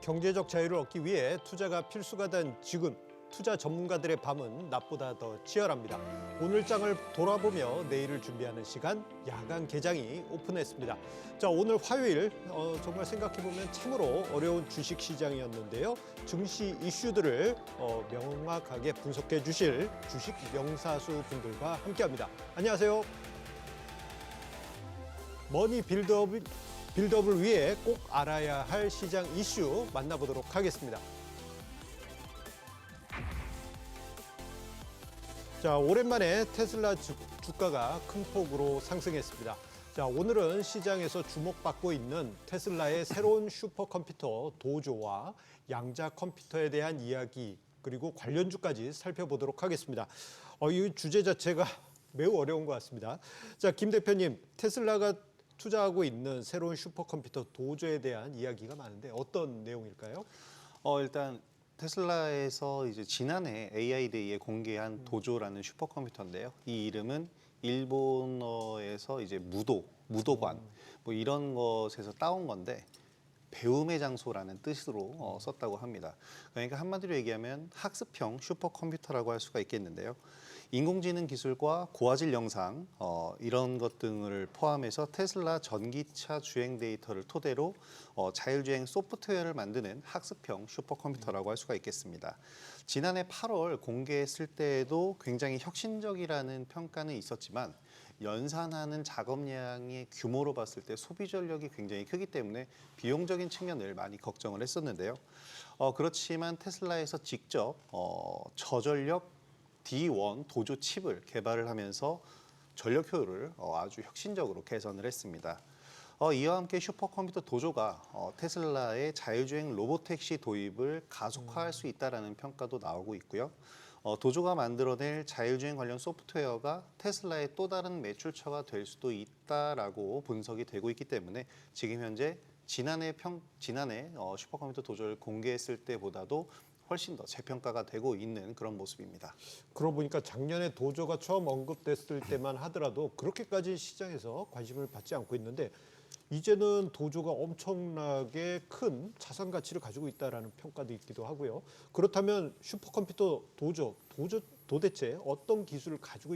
경제적 자유를 얻기 위해 투자가 필수가 된 지금 투자 전문가들의 밤은 낮보다 더 치열합니다. 오늘 장을 돌아보며 내일을 준비하는 시간 야간 개장이 오픈했습니다. 자, 오늘 화요일 정말 생각해보면 참으로 어려운 주식 시장이었는데요. 증시 이슈들을 명확하게 분석해 주실 주식 명사수 분들과 함께합니다. 안녕하세요. 머니 빌드업을 위해 꼭 알아야 할 시장 이슈 만나보도록 하겠습니다. 자, 오랜만에 테슬라 주가가 큰 폭으로 상승했습니다. 자, 오늘은 시장에서 주목받고 있는 테슬라의 새로운 슈퍼컴퓨터 도조와 양자 컴퓨터에 대한 이야기 그리고 관련주까지 살펴보도록 하겠습니다. 이 주제 자체가 매우 어려운 것 같습니다. 자, 김 대표님, 테슬라가 투자하고 있는 새로운 슈퍼컴퓨터 도조에 대한 이야기가 많은데 어떤 내용일까요? 일단 테슬라에서 이제 지난해 AI 데이에 공개한 도조라는 슈퍼컴퓨터인데요. 이 이름은 일본어에서 이제 무도관 뭐 이런 것에서 따온 건데 배움의 장소라는 뜻으로 썼다고 합니다. 그러니까 한마디로 얘기하면 학습형 슈퍼컴퓨터라고 할 수가 있겠는데요. 인공지능 기술과 고화질 영상 이런 것 등을 포함해서 테슬라 전기차 주행 데이터를 토대로 자율주행 소프트웨어를 만드는 학습형 슈퍼컴퓨터라고 할 수가 있겠습니다. 지난해 8월 공개했을 때에도 굉장히 혁신적이라는 평가는 있었지만 연산하는 작업량의 규모로 봤을 때 소비 전력이 굉장히 크기 때문에 비용적인 측면을 많이 걱정을 했었는데요. 그렇지만 테슬라에서 직접 저전력 D1 도조 칩을 개발을 하면서 전력 효율을 아주 혁신적으로 개선을 했습니다. 이와 함께 슈퍼컴퓨터 도조가 테슬라의 자율주행 로보택시 도입을 가속화할 수 있다는 평가도 나오고 있고요. 도조가 만들어낼 자율주행 관련 소프트웨어가 테슬라의 또 다른 매출처가 될 수도 있다라고 분석이 되고 있기 때문에 지금 현재 지난해 슈퍼컴퓨터 도조를 공개했을 때보다도 훨씬 더 재평가가 되고 있는 그런 모습입니다. 그러고 보니까 작년에 도조가 처음 언급됐을 때만 하더라도 그렇게까지 시장에서 관심을 받지 않고 있는데 이제는 도조가 엄청나게 큰 자산 가치를 가지고 있다라는 평가도 있기도 하고요. 그렇다면 슈퍼컴퓨터 도대체 어떤 기술을 가지고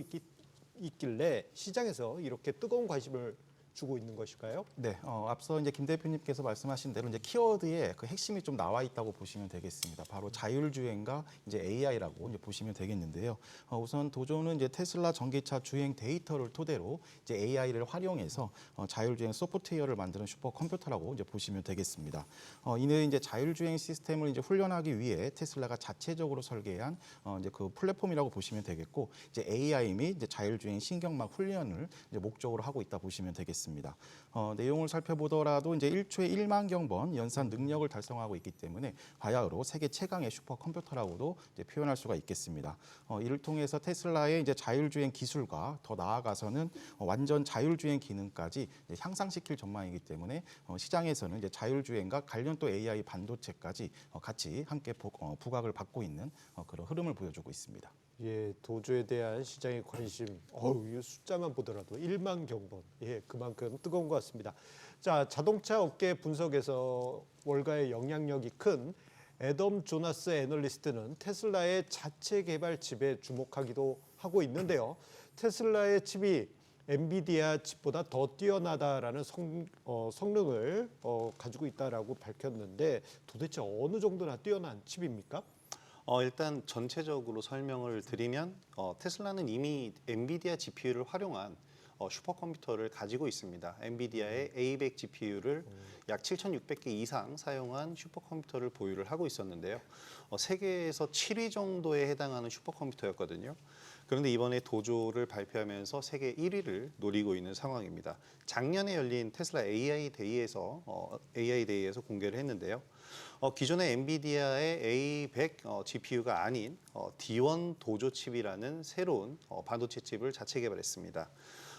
있길래 시장에서 이렇게 뜨거운 관심을 주고 있는 것일까요? 네, 앞서 이제 김 대표님께서 말씀하신 대로 이제 키워드에 그 핵심이 좀 나와 있다고 보시면 되겠습니다. 바로 자율주행과 이제 AI라고 이제 보시면 되겠는데요. 우선 도조는 이제 테슬라 전기차 주행 데이터를 토대로 이제 AI를 활용해서 자율주행 소프트웨어를 만드는 슈퍼컴퓨터라고 이제 보시면 되겠습니다. 이는 이제 자율주행 시스템을 이제 훈련하기 위해 테슬라가 자체적으로 설계한 이제 그 플랫폼이라고 보시면 되겠고, 이제 AI 및 이제 자율주행 신경막 훈련을 이제 목적으로 하고 있다 보시면 되겠습니다. 내용을 살펴보더라도 이제 1초에 1만 경번 연산 능력을 달성하고 있기 때문에 바야흐로 세계 최강의 슈퍼컴퓨터라고도 이제 표현할 수가 있겠습니다. 이를 통해서 테슬라의 이제 자율주행 기술과 더 나아가서는 완전 자율주행 기능까지 이제 향상시킬 전망이기 때문에 시장에서는 이제 자율주행과 관련 또 AI 반도체까지 같이 함께 부각을 받고 있는 그런 흐름을 보여주고 있습니다. 예, 도조에 대한 시장의 관심, 이 숫자만 보더라도 1만 경번, 예, 그만큼 뜨거운 것 같습니다. 자, 자동차 업계 분석에서 월가의 영향력이 큰 애덤 조나스 애널리스트는 테슬라의 자체 개발 칩에 주목하기도 하고 있는데요. 테슬라의 칩이 엔비디아 칩보다 더 뛰어나다라는 성능을 가지고 있다라고 밝혔는데 도대체 어느 정도나 뛰어난 칩입니까? 일단 전체적으로 설명을 드리면 테슬라는 이미 엔비디아 GPU를 활용한 슈퍼컴퓨터를 가지고 있습니다. 엔비디아의 A100 GPU를 약 7,600개 이상 사용한 슈퍼컴퓨터를 보유를 하고 있었는데요. 세계에서 7위 정도에 해당하는 슈퍼컴퓨터였거든요. 그런데 이번에 도조를 발표하면서 세계 1위를 노리고 있는 상황입니다. 작년에 열린 테슬라 AI 데이에서 공개를 했는데요. 기존의 엔비디아의 A100 GPU가 아닌 D1 도조 칩이라는 새로운 반도체 칩을 자체 개발했습니다.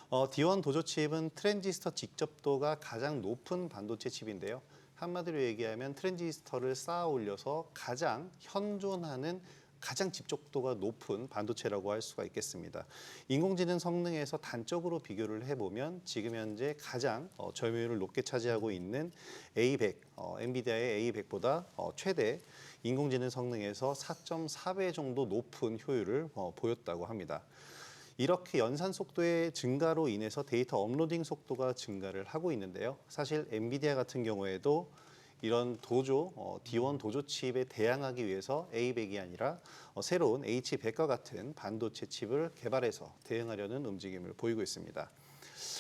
D1 도조 칩은 트랜지스터 직접도가 가장 높은 반도체 칩인데요. 한마디로 얘기하면 트랜지스터를 쌓아 올려서 가장 현존하는 가장 집적도가 높은 반도체라고 할 수가 있겠습니다. 인공지능 성능에서 단적으로 비교를 해보면 지금 현재 가장 점유율을 높게 차지하고 있는 A100, 엔비디아의 A100보다 최대 인공지능 성능에서 4.4배 정도 높은 효율을 보였다고 합니다. 이렇게 연산 속도의 증가로 인해서 데이터 업로딩 속도가 증가를 하고 있는데요. 사실 엔비디아 같은 경우에도 이런 도조, D1 도조 칩에 대항하기 위해서 A100이 아니라 새로운 H100과 같은 반도체 칩을 개발해서 대응하려는 움직임을 보이고 있습니다.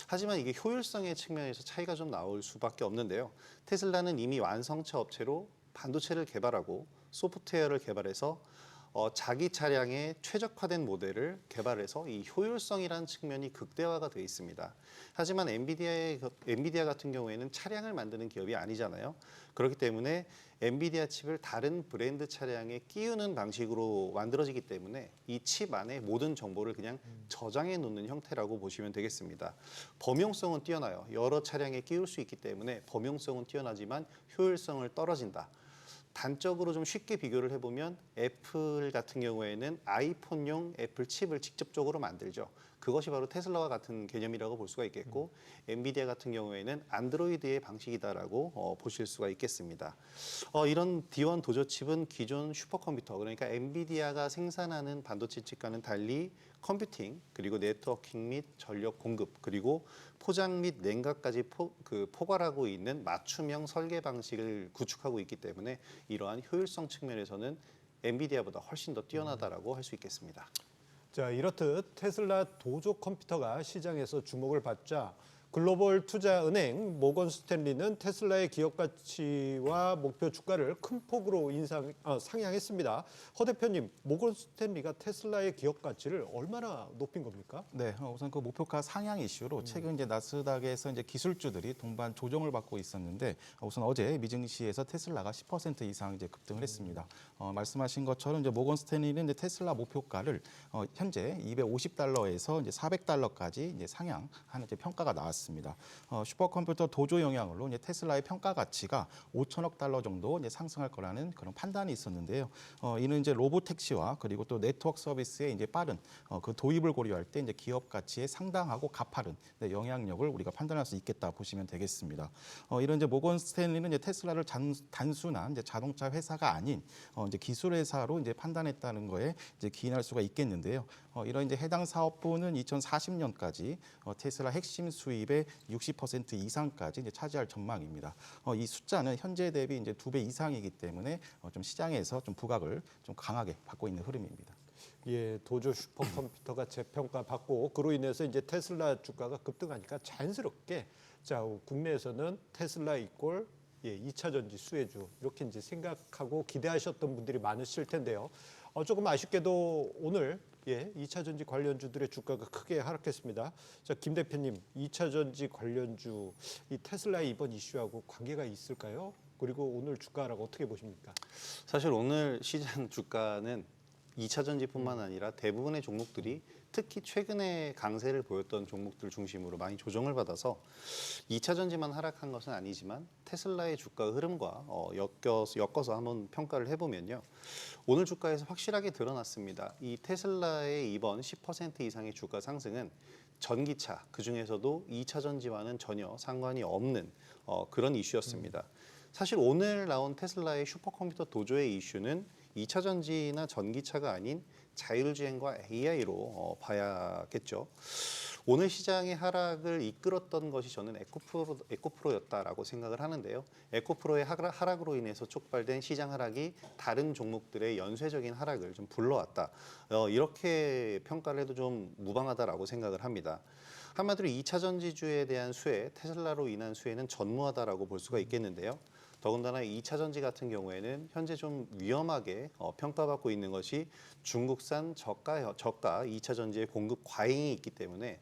하지만 이게 효율성의 측면에서 차이가 좀 나올 수밖에 없는데요. 테슬라는 이미 완성차 업체로 반도체를 개발하고 소프트웨어를 개발해서 자기 차량에 최적화된 모델을 개발해서 이 효율성이라는 측면이 극대화가 되어 있습니다. 하지만 엔비디아 같은 경우에는 차량을 만드는 기업이 아니잖아요. 그렇기 때문에 엔비디아 칩을 다른 브랜드 차량에 끼우는 방식으로 만들어지기 때문에 이 칩 안에 모든 정보를 그냥 저장해 놓는 형태라고 보시면 되겠습니다. 범용성은 뛰어나요. 여러 차량에 끼울 수 있기 때문에 범용성은 뛰어나지만 효율성을 떨어진다. 단적으로 좀 쉽게 비교를 해보면 애플 같은 경우에는 아이폰용 애플 칩을 직접적으로 만들죠. 그것이 바로 테슬라와 같은 개념이라고 볼 수가 있겠고 엔비디아 같은 경우에는 안드로이드의 방식이다라고 보실 수가 있겠습니다. 이런 D1 도조 칩은 기존 슈퍼컴퓨터 그러니까 엔비디아가 생산하는 반도체 칩과는 달리 컴퓨팅 그리고 네트워킹 및 전력 공급 그리고 포장 및 냉각까지 포괄하고 있는 맞춤형 설계 방식을 구축하고 있기 때문에 이러한 효율성 측면에서는 엔비디아보다 훨씬 더 뛰어나다라고 할 수 있겠습니다. 자, 이렇듯 테슬라 도조 컴퓨터가 시장에서 주목을 받자 글로벌 투자은행 모건 스탠리는 테슬라의 기업 가치와 목표 주가를 큰 폭으로 상향했습니다. 허 대표님, 모건 스탠리가 테슬라의 기업 가치를 얼마나 높인 겁니까? 네, 우선 그 목표가 상향 이슈로 최근 이제 나스닥에서 이제 기술주들이 동반 조정을 받고 있었는데 우선 어제 미증시에서 테슬라가 10% 이상 이제 급등을 했습니다. 말씀하신 것처럼 이제 모건 스탠리는 이제 테슬라 목표가를 현재 250달러에서 이제 400달러까지 이제 상향하는 이제 평가가 나왔습니다. 슈퍼컴퓨터 도조 영향으로 이제 테슬라의 평가 가치가 5천억 달러 정도 이제 상승할 거라는 그런 판단이 있었는데요. 이는 이제 로보택시와 그리고 또 네트워크 서비스의 이제 빠른 그 도입을 고려할 때 이제 기업 가치에 상당하고 가파른 영향력을 우리가 판단할 수 있겠다 보시면 되겠습니다. 이런 이제 모건 스탠리는 이제 테슬라를 단순한 이제 자동차 회사가 아닌 이제 기술 회사로 이제 판단했다는 거에 이제 기인할 수가 있겠는데요. 이런 이제 해당 사업부는 2040년까지 테슬라 핵심 수입의 60% 이상까지 이제 차지할 전망입니다. 이 숫자는 현재 대비 이제 2배 이상이기 때문에 좀 시장에서 좀 부각을 좀 강하게 받고 있는 흐름입니다. 예, 도조 슈퍼컴퓨터가 재평가받고 그로 인해서 이제 테슬라 주가가 급등하니까 자연스럽게 자, 국내에서는 테슬라 이꼴 2차 전지 수혜주 이렇게 이제 생각하고 기대하셨던 분들이 많으실 텐데요. 조금 아쉽게도 오늘 2차 전지 관련주들의 주가가 크게 하락했습니다. 자, 김 대표님, 2차 전지 관련주 이 테슬라의 이번 이슈하고 관계가 있을까요? 그리고 오늘 주가 하락 어떻게 보십니까? 사실 오늘 시장 주가는 2차 전지뿐만 아니라 대부분의 종목들이 특히 최근에 강세를 보였던 종목들 중심으로 많이 조정을 받아서 2차 전지만 하락한 것은 아니지만 테슬라의 주가 흐름과 엮어서 한번 평가를 해보면요. 오늘 주가에서 확실하게 드러났습니다. 이 테슬라의 이번 10% 이상의 주가 상승은 전기차, 그중에서도 2차 전지와는 전혀 상관이 없는 그런 이슈였습니다. 사실 오늘 나온 테슬라의 슈퍼컴퓨터 도조의 이슈는 2차 전지나 전기차가 아닌 자율주행과 AI로 봐야겠죠. 오늘 시장의 하락을 이끌었던 것이 저는 에코프로였다라고 생각을 하는데요. 에코프로의 하락으로 인해서 촉발된 시장 하락이 다른 종목들의 연쇄적인 하락을 좀 불러왔다. 이렇게 평가를 해도 좀 무방하다라고 생각을 합니다. 한마디로 2차 전지주에 대한 수혜, 테슬라로 인한 수혜는 전무하다라고 볼 수가 있겠는데요. 더군다나 2차 전지 같은 경우에는 현재 좀 위험하게 평가받고 있는 것이 중국산 저가 2차 전지의 공급 과잉이 있기 때문에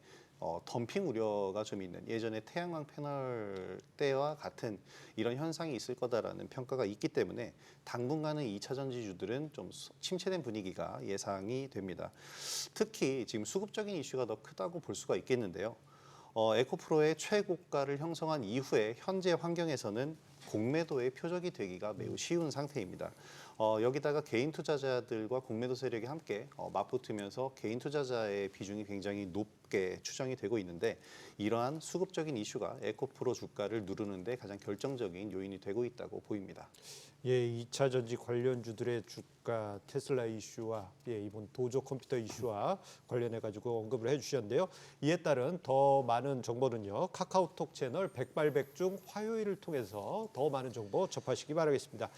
덤핑 우려가 좀 있는 예전에 태양광 패널 때와 같은 이런 현상이 있을 거다라는 평가가 있기 때문에 당분간은 2차 전지주들은 좀 침체된 분위기가 예상이 됩니다. 특히 지금 수급적인 이슈가 더 크다고 볼 수가 있겠는데요. 에코프로의 최고가를 형성한 이후에 현재 환경에서는 공매도의 표적이 되기가 매우 쉬운 상태입니다. 여기다가 개인 투자자들과 공매도 세력이 함께 맞붙으면서 개인 투자자의 비중이 굉장히 높게 추정이 되고 있는데 이러한 수급적인 이슈가 에코프로 주가를 누르는데 가장 결정적인 요인이 되고 있다고 보입니다. 예, 2차 전지 관련주들의 주가 테슬라 이슈와 이번 도조 컴퓨터 이슈와 관련해 가지고 언급을 해주셨는데요. 이에 따른 더 많은 정보는요 카카오톡 채널 백발백중 화요일을 통해서 더 많은 정보 접하시기 바라겠습니다.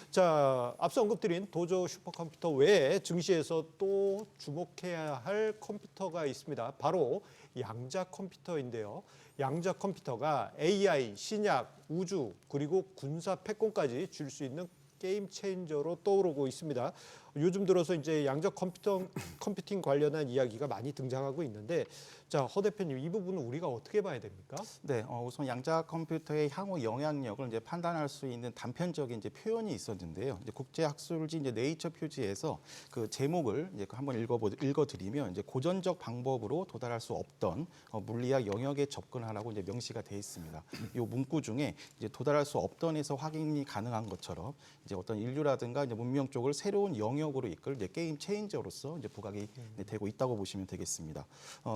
자, 앞서 언급드린 도조 슈퍼컴퓨터 외에 증시에서 또 주목해야 할 컴퓨터가 있습니다. 바로 양자 컴퓨터인데요. 양자 컴퓨터가 AI, 신약, 우주 그리고 군사 패권까지 줄 수 있는 게임 체인저로 떠오르고 있습니다. 요즘 들어서 이제 양자 컴퓨팅 관련한 이야기가 많이 등장하고 있는데, 자, 허 대표님 이 부분은 우리가 어떻게 봐야 됩니까? 네, 우선 양자 컴퓨터의 향후 영향력을 이제 판단할 수 있는 단편적인 이제 표현이 있었는데요. 이제 국제학술지 이제 네이처 표지에서 그 제목을 이제 한번 읽어드리면 이제 고전적 방법으로 도달할 수 없던 물리학 영역에 접근하라고 이제 명시가 돼 있습니다. 이 문구 중에 이제 도달할 수 없던에서 확인이 가능한 것처럼 이제 어떤 인류라든가 이제 문명 쪽을 새로운 영역으로 이끌 이제 게임 체인저로서 이제 부각이 되고 있다고 보시면 되겠습니다.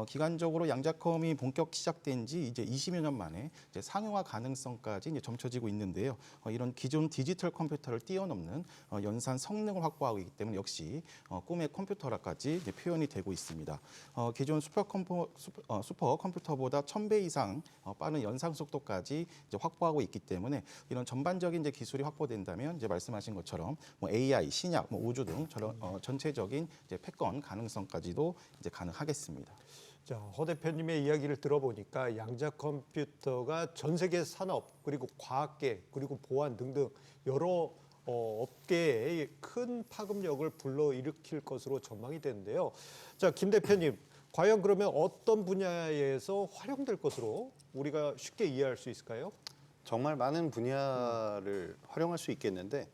기간적으로 양자컴이 본격 시작된 지 이제 20여 년 만에 이제 상용화 가능성까지 이제 점쳐지고 있는데요. 이런 기존 디지털 컴퓨터를 뛰어넘는 연산 성능을 확보하고 있기 때문에 역시 꿈의 컴퓨터라까지 이제 표현이 되고 있습니다. 기존 슈퍼 컴퓨터보다 1000배 이상 빠른 연상 속도까지 이제 확보하고 있기 때문에 이런 전반적인 이제 기술이 확보된다면 이제 말씀하신 것처럼 뭐 AI, 신약, 뭐 우주 등 저런 전체적인 이제 패권 가능성까지도 이제 가능하겠습니다. 자, 허 대표님의 이야기를 들어보니까 양자 컴퓨터가 전 세계 산업 그리고 과학계 그리고 보안 등등 여러 업계에 큰 파급력을 불러일으킬 것으로 전망이 되는데요. 자, 김 대표님, 과연 그러면 어떤 분야에서 활용될 것으로 우리가 쉽게 이해할 수 있을까요? 정말 많은 분야를 활용할 수 있겠는데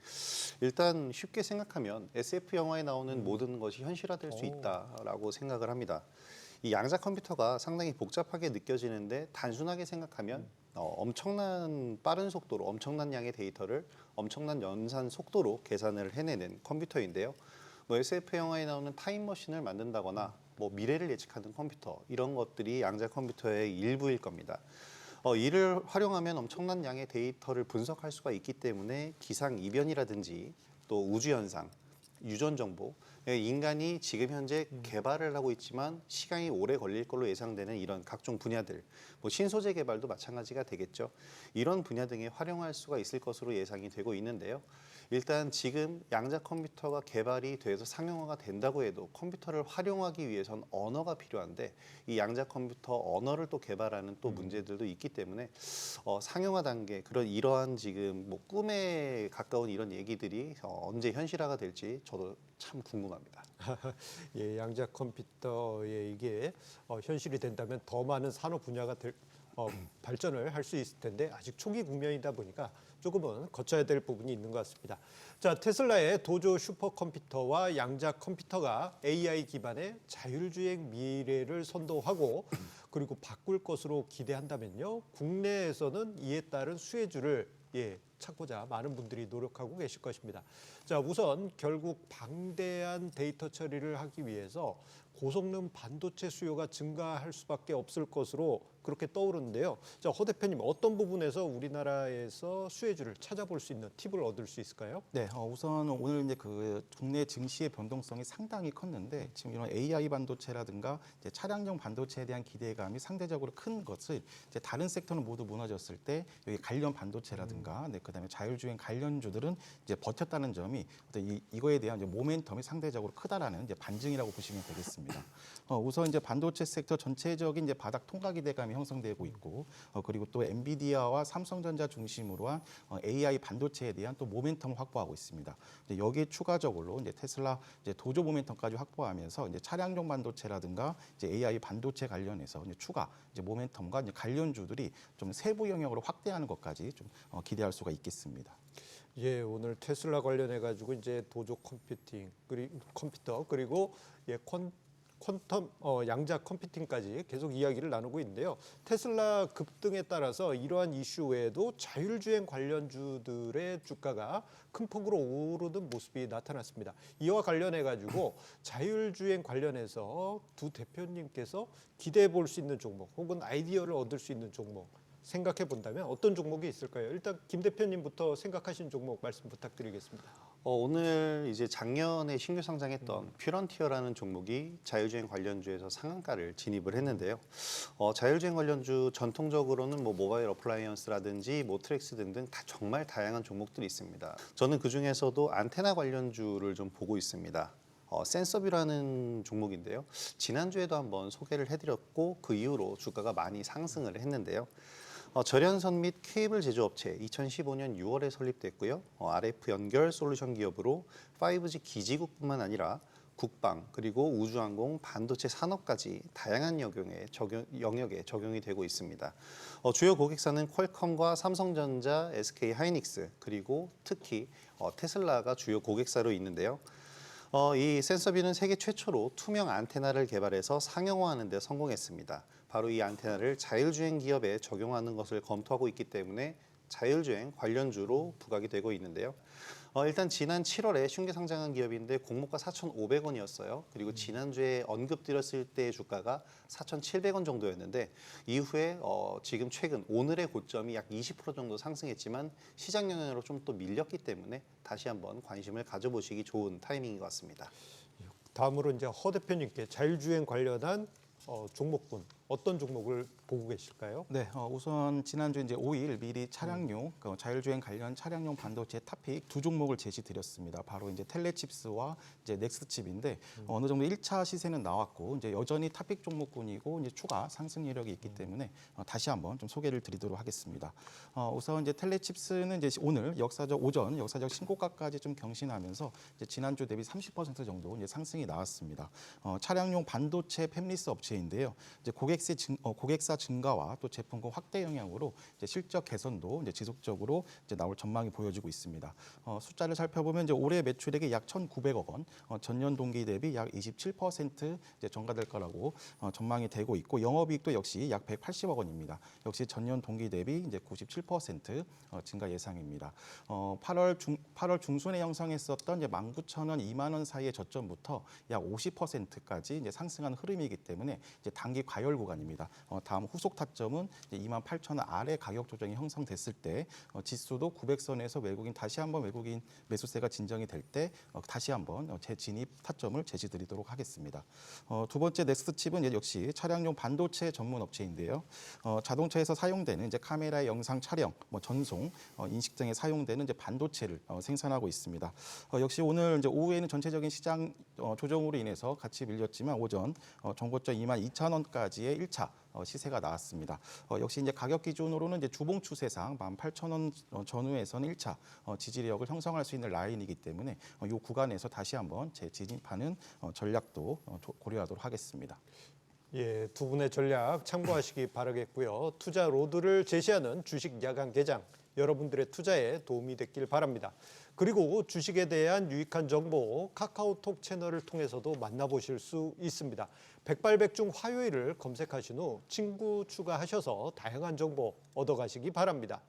일단 쉽게 생각하면 SF 영화에 나오는 모든 것이 현실화될 수 있다라고 생각을 합니다. 이 양자 컴퓨터가 상당히 복잡하게 느껴지는데 단순하게 생각하면 엄청난 빠른 속도로 엄청난 양의 데이터를 엄청난 연산 속도로 계산을 해내는 컴퓨터인데요. 뭐 SF 영화에 나오는 타임머신을 만든다거나 뭐 미래를 예측하는 컴퓨터 이런 것들이 양자 컴퓨터의 일부일 겁니다. 이를 활용하면 엄청난 양의 데이터를 분석할 수가 있기 때문에 기상 이변이라든지 또 우주 현상, 유전 정보, 인간이 지금 현재 개발을 하고 있지만 시간이 오래 걸릴 걸로 예상되는 이런 각종 분야들, 뭐 신소재 개발도 마찬가지가 되겠죠. 이런 분야 등에 활용할 수가 있을 것으로 예상이 되고 있는데요. 일단 지금 양자 컴퓨터가 개발이 돼서 상용화가 된다고 해도 컴퓨터를 활용하기 위해선 언어가 필요한데 이 양자 컴퓨터 언어를 또 개발하는 또 문제들도 있기 때문에 상용화 단계 그런 이러한 지금 뭐 꿈에 가까운 이런 얘기들이 언제 현실화가 될지 저도 참 궁금합니다. 예, 양자 컴퓨터의 이게 현실이 된다면 더 많은 산업 분야가 발전을 할 수 있을 텐데 아직 초기 국면이다 보니까 조금은 거쳐야 될 부분이 있는 것 같습니다. 자, 테슬라의 도조 슈퍼컴퓨터와 양자 컴퓨터가 AI 기반의 자율주행 미래를 선도하고 그리고 바꿀 것으로 기대한다면요. 국내에서는 이에 따른 수혜주를 찾고자 많은 분들이 노력하고 계실 것입니다. 자, 우선 결국 방대한 데이터 처리를 하기 위해서 고성능 반도체 수요가 증가할 수밖에 없을 것으로 그렇게 떠오르는데요. 자, 허 대표님 어떤 부분에서 우리나라에서 수혜주를 찾아볼 수 있는 팁을 얻을 수 있을까요? 네, 우선 오늘 이제 그 국내 증시의 변동성이 상당히 컸는데 지금 이런 AI 반도체라든가 이제 차량용 반도체에 대한 기대감이 상대적으로 큰 것을 이제 다른 섹터는 모두 무너졌을 때 여기 관련 반도체라든가 그다음에 자율주행 관련주들은 이제 버텼다는 점이 어떤 이거에 대한 이제 모멘텀이 상대적으로 크다라는 이제 반증이라고 보시면 되겠습니다. 우선 이제 반도체 섹터 전체적인 이제 바닥 통과 기대감이 형성되고 있고 그리고 또 엔비디아와 삼성전자 중심으로 한 AI 반도체에 대한 또 모멘텀을 확보하고 있습니다. 이제 여기에 추가적으로 이제 테슬라 이제 도조 모멘텀까지 확보하면서 이제 차량용 반도체라든가 이제 AI 반도체 관련해서 이제 추가 이제 모멘텀과 이제 관련주들이 좀 세부 영역으로 확대하는 것까지 좀 기대할 수가 있겠습니다. 예, 오늘 테슬라 관련해 가지고 이제 도조 컴퓨터 그리고 퀀텀 양자 컴퓨팅까지 계속 이야기를 나누고 있는데요. 테슬라 급등에 따라서 이러한 이슈 외에도 자율주행 관련주들의 주가가 큰 폭으로 오르는 모습이 나타났습니다. 이와 관련해 가지고 자율주행 관련해서 두 대표님께서 기대해 볼 수 있는 종목 혹은 아이디어를 얻을 수 있는 종목 생각해 본다면 어떤 종목이 있을까요? 일단 김 대표님부터 생각하신 종목 말씀 부탁드리겠습니다. 오늘 이제 작년에 신규 상장했던 퓨런티어라는 종목이 자율주행 관련주에서 상한가를 진입을 했는데요. 자율주행 관련주 전통적으로는 뭐 모바일 어플라이언스라든지 모트렉스 등등 다 정말 다양한 종목들이 있습니다. 저는 그 중에서도 안테나 관련주를 좀 보고 있습니다. 센서뷰라는 종목인데요. 지난주에도 한번 소개를 해드렸고 그 이후로 주가가 많이 상승을 했는데요. 절연선 및 케이블 제조업체 2015년 6월에 설립됐고요. RF 연결 솔루션 기업으로 5G 기지국뿐만 아니라 국방 그리고 우주항공 반도체 산업까지 다양한 영역에 적용이 되고 있습니다. 주요 고객사는 퀄컴과 삼성전자, SK 하이닉스 그리고 특히 테슬라가 주요 고객사로 있는데요. 이 센서비는 세계 최초로 투명 안테나를 개발해서 상용화하는 데 성공했습니다. 바로 이 안테나를 자율주행 기업에 적용하는 것을 검토하고 있기 때문에 자율주행 관련주로 부각이 되고 있는데요. 일단 지난 7월에 신규 상장한 기업인데 공모가 4,500원이었어요. 그리고 지난주에 언급드렸을 때의 주가가 4,700원 정도였는데 이후에 지금 최근 오늘의 고점이 약 20% 정도 상승했지만 시장 영향으로 좀 또 밀렸기 때문에 다시 한번 관심을 가져보시기 좋은 타이밍인 것 같습니다. 다음으로 이제 허 대표님께 자율주행 관련한 종목군 어떤 종목을 보고 계실까요? 네, 우선 지난주 이제 5일 미리 차량용 자율주행 관련 차량용 반도체 탑픽 두 종목을 제시드렸습니다. 바로 이제 텔레칩스와 이제 넥스트칩인데 어느 정도 1차 시세는 나왔고 이제 여전히 탑픽 종목군이고 이제 추가 상승 이력이 있기 때문에 다시 한번 좀 소개를 드리도록 하겠습니다. 우선 이제 텔레칩스는 이제 오늘 역사적 신고가까지 좀 경신하면서 이제 지난주 대비 30% 정도 이제 상승이 나왔습니다. 차량용 반도체 팹리스 업체인데요. 이제 고객사 증가와 또 제품군 확대 영향으로 이제 실적 개선도 이제 지속적으로 이제 나올 전망이 보여지고 있습니다. 숫자를 살펴보면 이제 올해 매출액이 약 1,900억 원, 전년 동기 대비 약 27% 이제 증가될 거라고 전망이 되고 있고 영업이익도 역시 약 180억 원입니다. 역시 전년 동기 대비 이제 97% 증가 예상입니다. 8월 중순에 형성했었던 이제 19,000원, 2만 원 사이의 저점부터 약 50%까지 이제 상승한 흐름이기 때문에 이제 단기 과열 구간입니다. 다음 후속 타점은 28,000원 아래 가격 조정이 형성됐을 때 지수도 900선에서 다시 한번 외국인 매수세가 진정이 될 때 다시 한번 재진입 타점을 제시드리도록 하겠습니다. 두 번째 넥스트칩은 역시 차량용 반도체 전문 업체인데요. 자동차에서 사용되는 이제 카메라의 영상 촬영, 전송, 인식 등에 사용되는 이제 반도체를 생산하고 있습니다. 역시 오늘 이제 오후에는 전체적인 시장 조정으로 인해서 같이 밀렸지만 오전 정고점 22,000원까지의 1차 시세가 나왔습니다. 역시 이제 가격 기준으로는 이제 주봉 추세상 18,000원 전후에서는 1차 지지력을 형성할 수 있는 라인이기 때문에 이 구간에서 다시 한번 재진입하는 전략도 고려하도록 하겠습니다. 예, 두 분의 전략 참고하시기 바라겠고요. 투자 로드를 제시하는 주식 야간 개장 여러분들의 투자에 도움이 됐길 바랍니다. 그리고 주식에 대한 유익한 정보 카카오톡 채널을 통해서도 만나보실 수 있습니다. 백발백중 화요일을 검색하신 후 친구 추가하셔서 다양한 정보 얻어가시기 바랍니다.